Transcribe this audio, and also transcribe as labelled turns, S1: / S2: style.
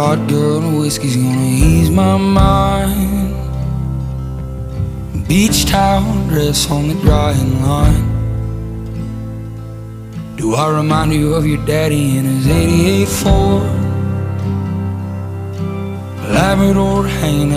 S1: Shotgun whiskey's gonna ease my mind. Beach towel dress on the drying line. Do I remind you of your daddy in his '88 Ford? Labrador hanging